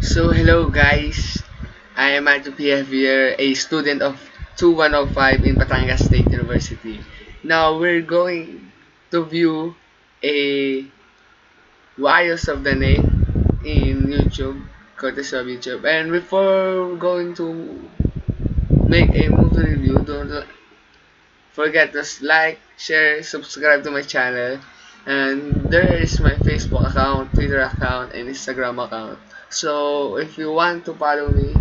Hello guys, I am Mathew Javier, a student of 2105 in Batangas State University. Now we're going to view a Wires of the Net in YouTube, courtesy of YouTube. And before going to make a movie review, don't forget to like, share, subscribe to my channel. And there is my Facebook account, Twitter account, and Instagram account. So if you want to follow me,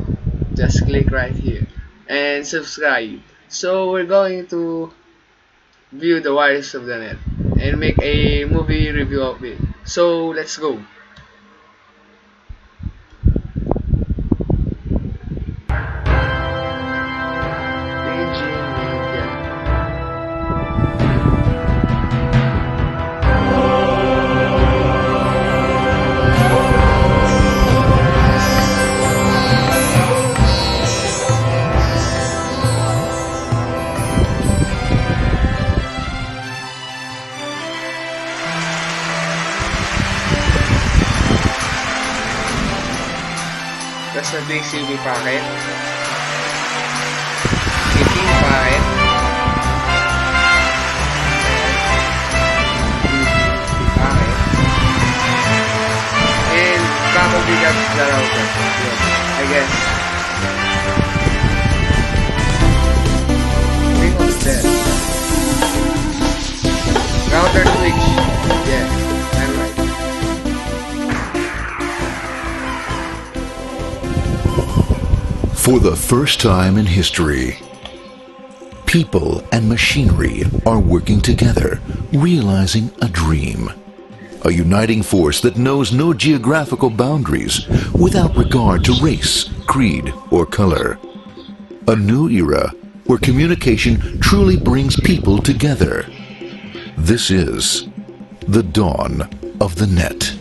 just click right here and subscribe. So we're going to view the wires of the net and make a movie review of it. So let's go. Engine Media. That's a big CV packet. 18 packet. Packet. And probably that's the router. I guess. Think of that. Router switch. Yeah, I'm right. For the first time in history, people and machinery are working together, realizing a dream. A uniting force that knows no geographical boundaries without regard to race, creed, or color. A new era where communication truly brings people together. This is the dawn of the net.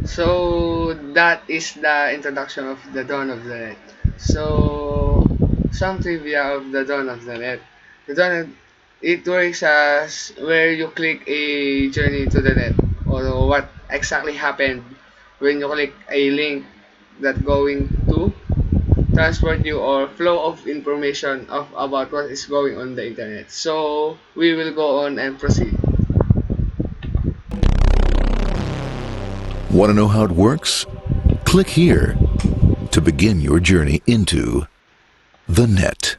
So that is the introduction of the dawn of the net. So some trivia of the dawn of the net. The dawn of, it works as where you click a journey to the net, or what exactly happened when you click a link that going to transport you or flow of information of about what is going on the internet. So we will go on and proceed. Want to know how it works? Click here to begin your journey into the net.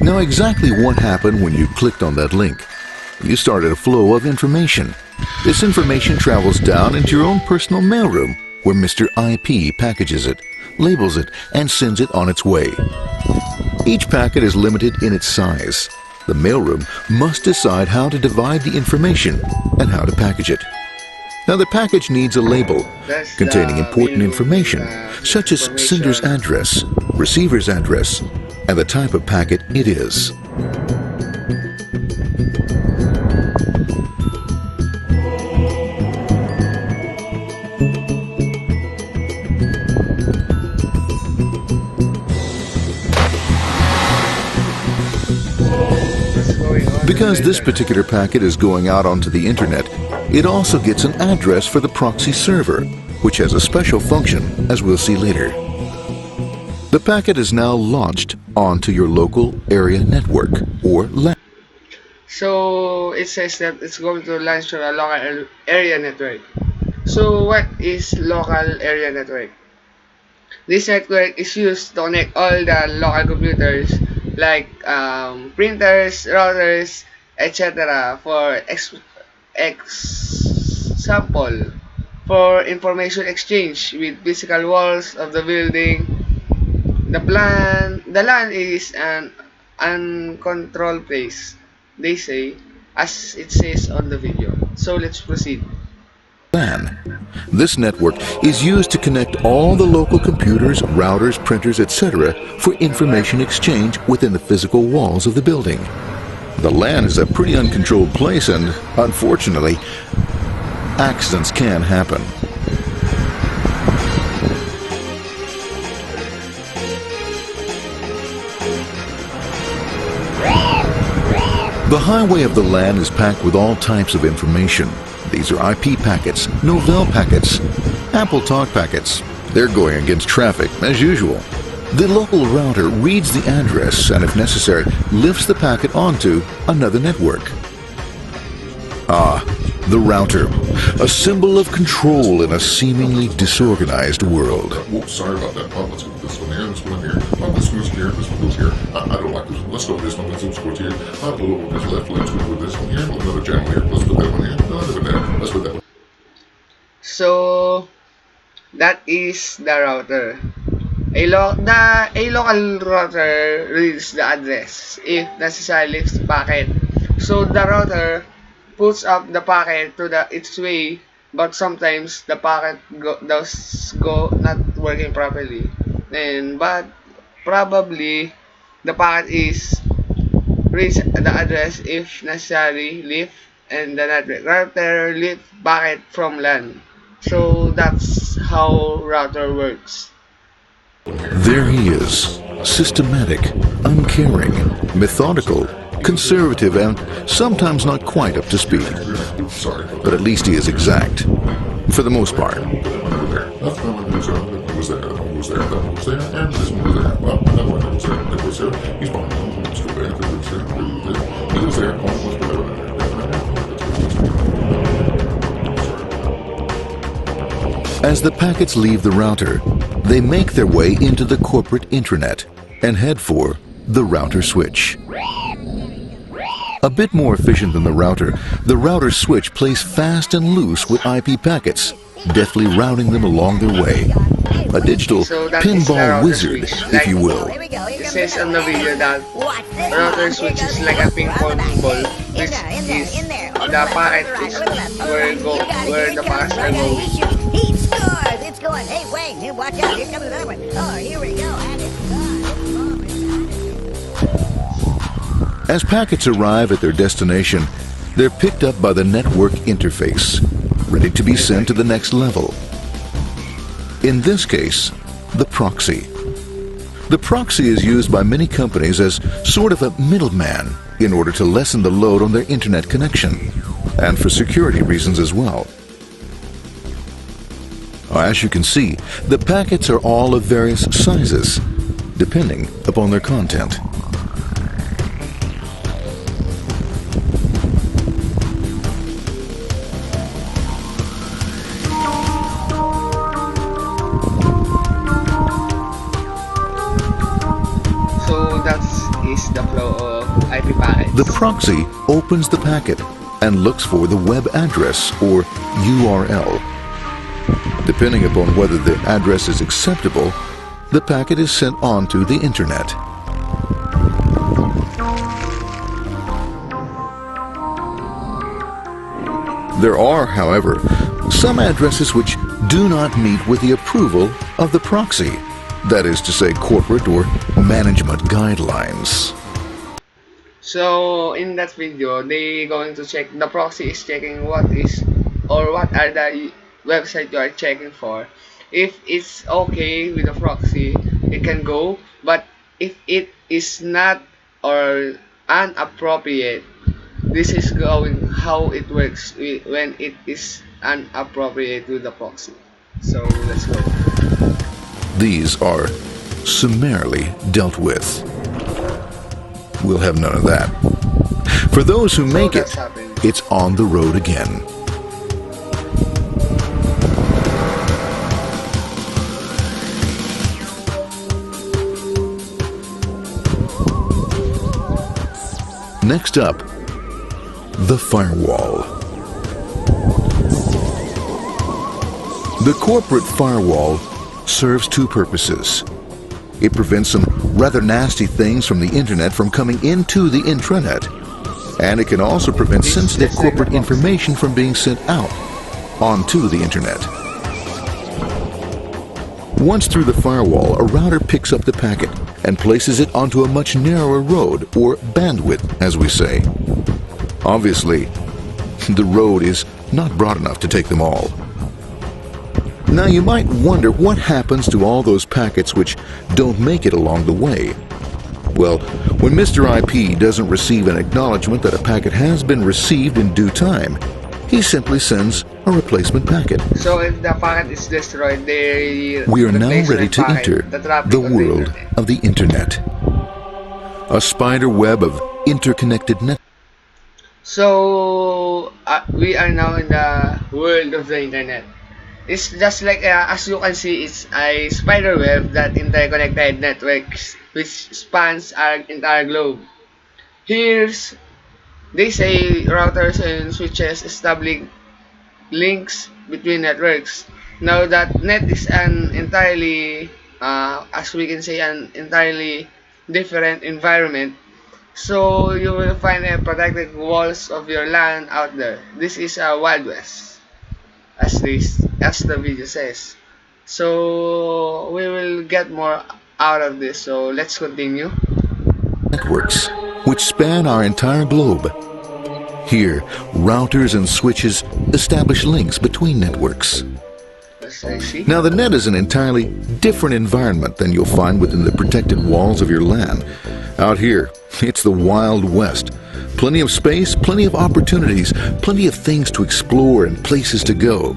Now, exactly what happened when you clicked on that link? You started a flow of information. This information travels down into your own personal mailroom, where Mr. IP packages it, labels it, and sends it on its way. Each packet is limited in its size. The mailroom must decide how to divide the information and how to package it. Now, the package needs a label containing important information, such as sender's address, receiver's address, and the type of packet it is. Because this particular packet is going out onto the internet, it also gets an address for the proxy server, which has a special function, as we'll see later. The packet is now launched onto your local area network, or LAN. So it says that it's going to launch to a local area network. So what is local area network? This network is used to connect all the local computers like printers, routers, etc. for example, for information exchange with physical walls of the building. The LAN is an uncontrolled place, they say, as it says on the video. So let's proceed. This network is used to connect all the local computers, routers, printers, etc. for information exchange within the physical walls of the building. The LAN is a pretty uncontrolled place, and unfortunately, accidents can happen. The highway of the LAN is packed with all types of information. These are IP packets, Novell packets, Apple Talk packets. They're going against traffic, as usual. The local router reads the address and, if necessary, lifts the packet onto another network. Ah, the router, a symbol of control in a seemingly disorganized world. Whoops, sorry about that. Oh, let's go this one here, this one here. Oh, this goes here, this one goes here. I don't like this one. Let's go with this one. Let's go here. I'll go over this left. Let's go with this one here. Another channel here. Let's put that one here. Another one there. Let's put that one. So that is the router. A local router reads the address if necessary lifts the packet. So the router puts up the packet to its way, but sometimes the packet does go not working properly. But probably the packet is reach the address if necessary lift and the network router lift packet from LAN. So that's how router works. There he is, systematic, uncaring, methodical, conservative, and sometimes not quite up to speed. Sorry. But at least he is exact, for the most part. That one was there, that one was there, that one was there, and this one was there. Well, another one was there, that was there. He's fine. Let's go back, that was there, he was there. Oh, let's put that one there. As the packets leave the router, they make their way into the corporate intranet and head for the router switch. A bit more efficient than the router switch plays fast and loose with IP packets, deftly routing them along their way. A digital So that is the pinball router wizard, switch. if you will. It says on the video that router switch is like a ping pong ball, which is the packet is where the packets are going. He scores! It's going, hey, wait, hey, watch out, here comes another one. Oh, here we go, and it's gone. As packets arrive at their destination, they're picked up by the network interface, ready to be sent to the next level. In this case, the proxy. The proxy is used by many companies as sort of a middleman in order to lessen the load on their internet connection, and for security reasons as well. As you can see, the packets are all of various sizes, depending upon their content. So that is the flow of IP packets. The proxy opens the packet and looks for the web address or URL. Depending upon whether the address is acceptable, the packet is sent on to the internet. There are, however, some addresses which do not meet with the approval of the proxy, that is to say, corporate or management guidelines. So in that video, they going to check, the proxy is checking what is or what are the website you are checking for. If it's okay with the proxy, it can go, but if it is not or inappropriate, this is going how it works when it is inappropriate with the proxy. So let's go. These are summarily dealt with. We'll have none of that. For those who make it, that's happening. it's on the road again. Next up, the firewall. The corporate firewall serves two purposes. It prevents some rather nasty things from the internet from coming into the intranet, and it can also prevent sensitive corporate information from being sent out onto the internet. Once through the firewall, a router picks up the packet and places it onto a much narrower road, or bandwidth, as we say. Obviously, the road is not broad enough to take them all. Now you might wonder what happens to all those packets which don't make it along the way. Well, when Mr. IP doesn't receive an acknowledgement that a packet has been received in due time, he simply sends a replacement packet. So if the packet is destroyed, they We are now replace ready that to packet, enter the traffic the on the world internet. of the internet. A spider web of interconnected networks. So we are now in the world of the internet. It's just like as you can see, it's a spider web that interconnected networks which spans our entire globe. Here's they say routers and switches establish links between networks. Now that net is an entirely, as we can say, an entirely different environment. So you will find a protected walls of your land out there. This is a Wild West, as the video says. So we will get more out of this. So let's continue. Networks, which span our entire globe. Here, routers and switches establish links between networks. As I see. Now, the net is an entirely different environment than you'll find within the protected walls of your land. Out here, it's the Wild West. Plenty of space, plenty of opportunities, plenty of things to explore and places to go.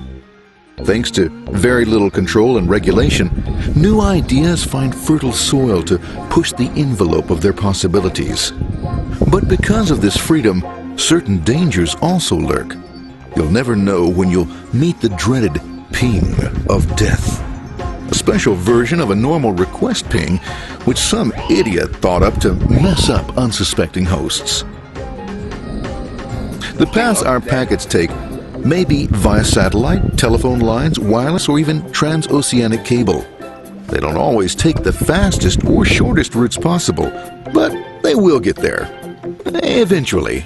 Thanks to very little control and regulation, new ideas find fertile soil to push the envelope of their possibilities. But because of this freedom, certain dangers also lurk. You'll never know when you'll meet the dreaded ping of death. A special version of a normal request ping, which some idiot thought up to mess up unsuspecting hosts. The paths our packets take may be via satellite, telephone lines, wireless, or even transoceanic cable. They don't always take the fastest or shortest routes possible, but they will get there. Eventually.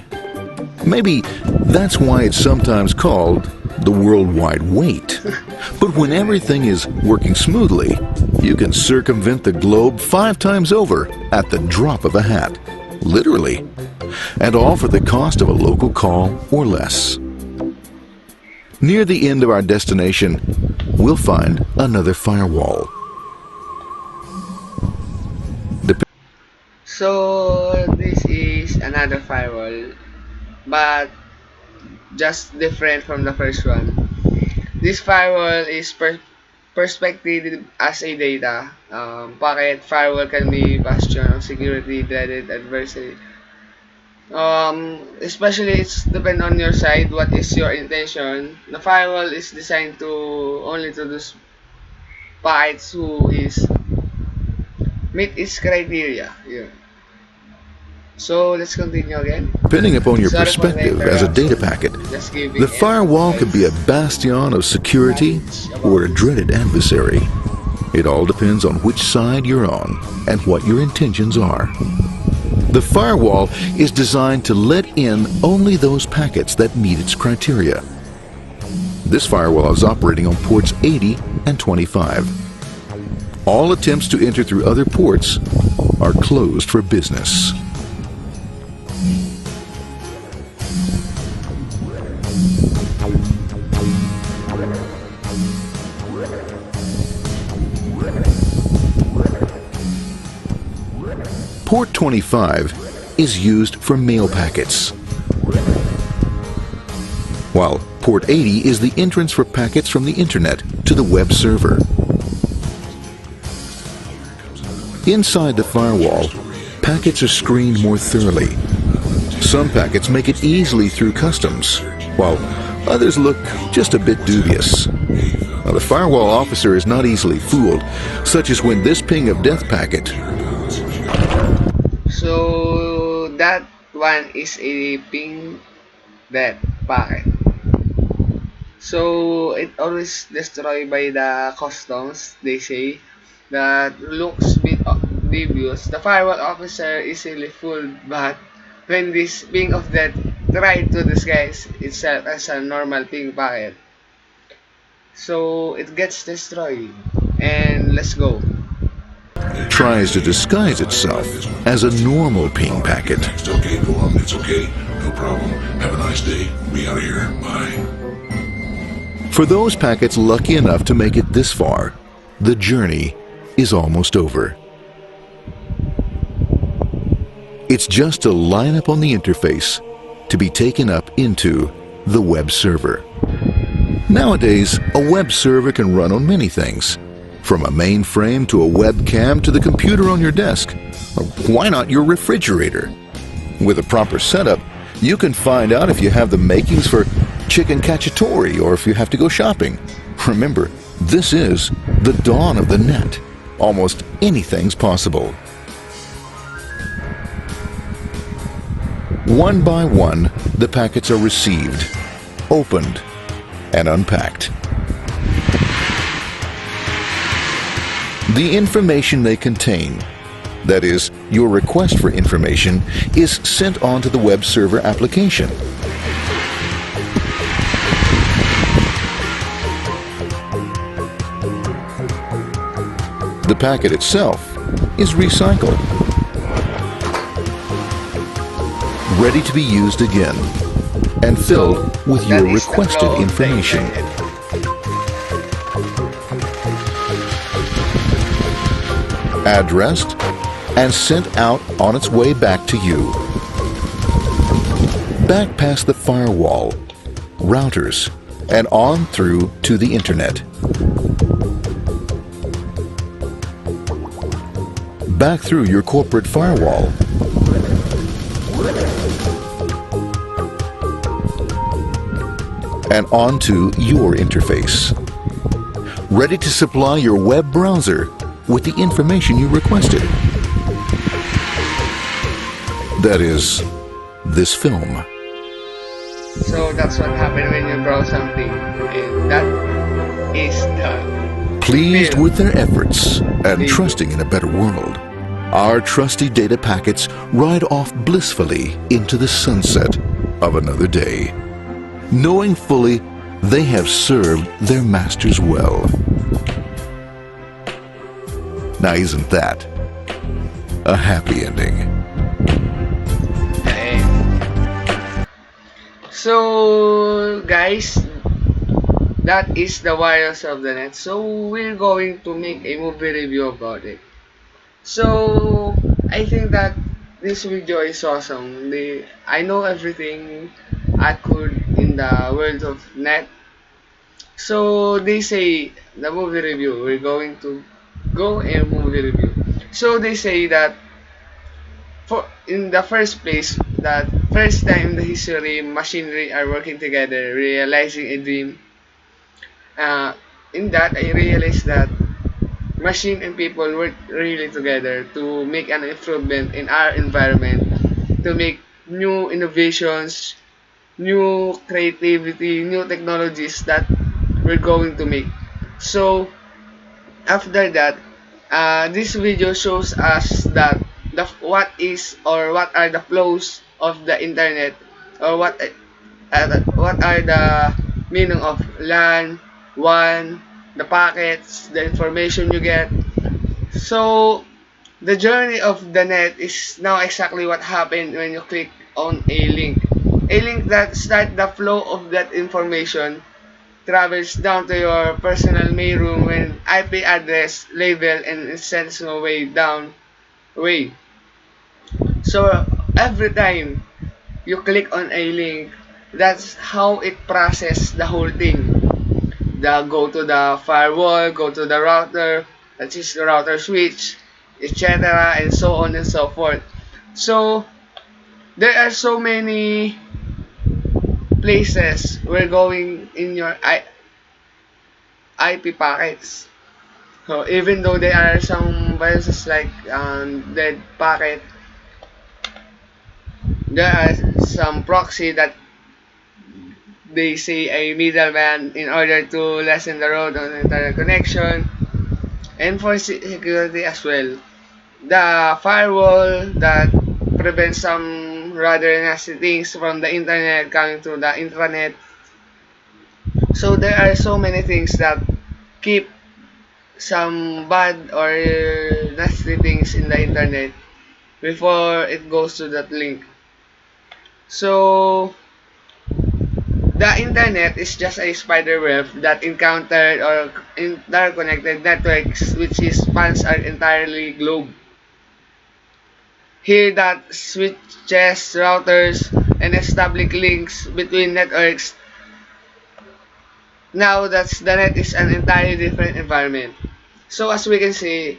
Maybe that's why it's sometimes called the worldwide wait. But when everything is working smoothly, you can circumvent the globe 5 times over at the drop of a hat. Literally. And all for the cost of a local call or less. Near the end of our destination, we'll find another firewall. So this is another firewall, but just different from the first one. This firewall is perspective as a data. Packet firewall can be bastion of security, dreaded adversary. Especially it's depend on your side. What is your intention? The firewall is designed to only to those packets who is meet its criteria. Yeah. So let's continue again. Depending upon your Sorry for the perspective as a data interruption. packet, Just giving the firewall could be a advice. bastion of security or a dreaded adversary. It all depends on which side you're on and what your intentions are. The firewall is designed to let in only those packets that meet its criteria. This firewall is operating on ports 80 and 25. All attempts to enter through other ports are closed for business. Port 25 is used for mail packets, while port 80 is the entrance for packets from the internet to the web server. Inside the firewall, packets are screened more thoroughly. Some packets make it easily through customs, while others look just a bit dubious. Now, the firewall officer is not easily fooled, such as when this ping of death packet. So that one is a ping that packet. So it always destroyed by the customs, they say, that looks bit dubious. The firewall officer easily fooled, but when this ping of that tried to disguise itself as a normal ping packet, so it gets destroyed. And let's go. Tries to disguise itself as a normal ping packet. It's okay, go on. It's okay. No problem. Have a nice day. Be out of here. Bye. For those packets lucky enough to make it this far, the journey is almost over. It's just a line up on the interface to be taken up into the web server. Nowadays, a web server can run on many things, from a mainframe to a webcam to the computer on your desk. Or why not your refrigerator? With a proper setup, you can find out if you have the makings for chicken cacciatore or if you have to go shopping. Remember, this is the dawn of the net. Almost anything's possible. One by one, the packets are received, opened, and unpacked. The information they contain, that is, your request for information, is sent on to the web server application. The packet itself is recycled, ready to be used again, and filled with your That is the requested flow of the information. internet. Addressed and sent out on its way back to you. Back past the firewall, routers, and on through to the internet. Back through your corporate firewall. And onto your interface. Ready to supply your web browser with the information you requested. That is, this film. So that's what happened when you browse something. And that is the Pleased film. with their efforts and Maybe. trusting in a better world, our trusty data packets ride off blissfully into the sunset of another day, knowing fully they have served their masters well. Now, isn't that a happy ending? So guys, that is the wires of the net. So we're going to make a movie review about it. So I think that this video is awesome. I know everything I could in the world of net. So they say the movie review. We're going to go and movie review. So they say that for in the first place, that first time in the history machinery are working together, realizing a dream. Uh, in that I realized that machine and people work really together to make an improvement in our environment, to make new innovations, new creativity, new technologies that we're going to make. So after that, this video shows us that what is or what are the flows of the internet, or what are the meaning of LAN, WAN, the packets, the information you get. So the journey of the net is now exactly what happened when you click on a link. A link that starts the flow of that information travels down to your personal mailroom when IP address label and sends away down way. So every time you click on a link, that's how it process the whole thing. The go to the firewall, go to the router, that is the router switch, etc. and so on and so forth. So there are so many places we're going in your IP packets. So even though there are some viruses like dead packet, there are some proxy that they say a middleman in order to lessen the load on internet connection and for security as well. The firewall that prevents some rather nasty things from the internet coming to the intranet. So there are so many things that keep some bad or nasty things in the internet before it goes to that link. So the internet is just a spider web that encountered or interconnected networks which spans our entirely globe. Here that switches, routers, and establish links between networks. Now that's the net is an entirely different environment. So as we can see,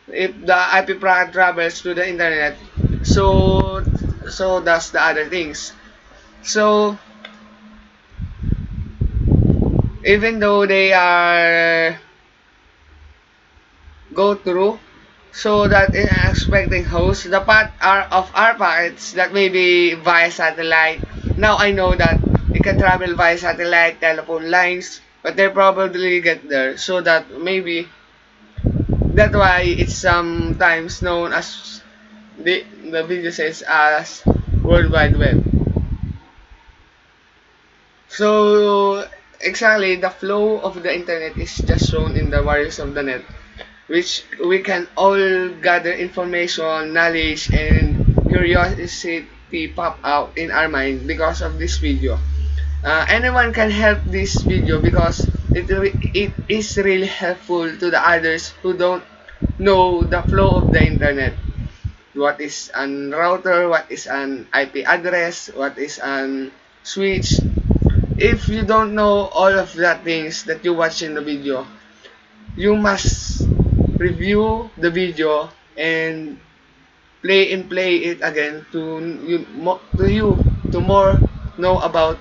if the IP packet travels to the internet, so so does the other things. So even though they are go through, so that in an expecting host, the path are of our packets that may be via satellite. Now I know that it can travel via satellite, telephone lines, but they probably get there. So that maybe that's why it's sometimes known as the video says as World Wide Web. So exactly the flow of the internet is just shown in the wires of the net, which we can all gather information, knowledge, and curiosity pop out in our mind because of this video. Anyone can help this video because it is really helpful to the others who don't know the flow of the internet. What is an router? What is an IP address? What is an switch? If you don't know all of that things that you watch in the video, you must review the video and play it again to you to more know about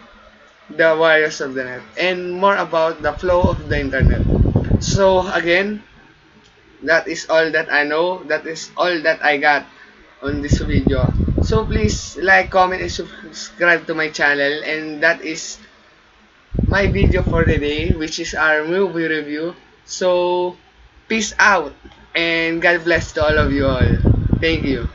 the wires of the net and more about the flow of the internet. So again, that is all that I know. That is all that I got on this video. So please like, comment, and subscribe to my channel. And that is my video for the day, which is our movie review. So peace out and God bless to all of you all. Thank you.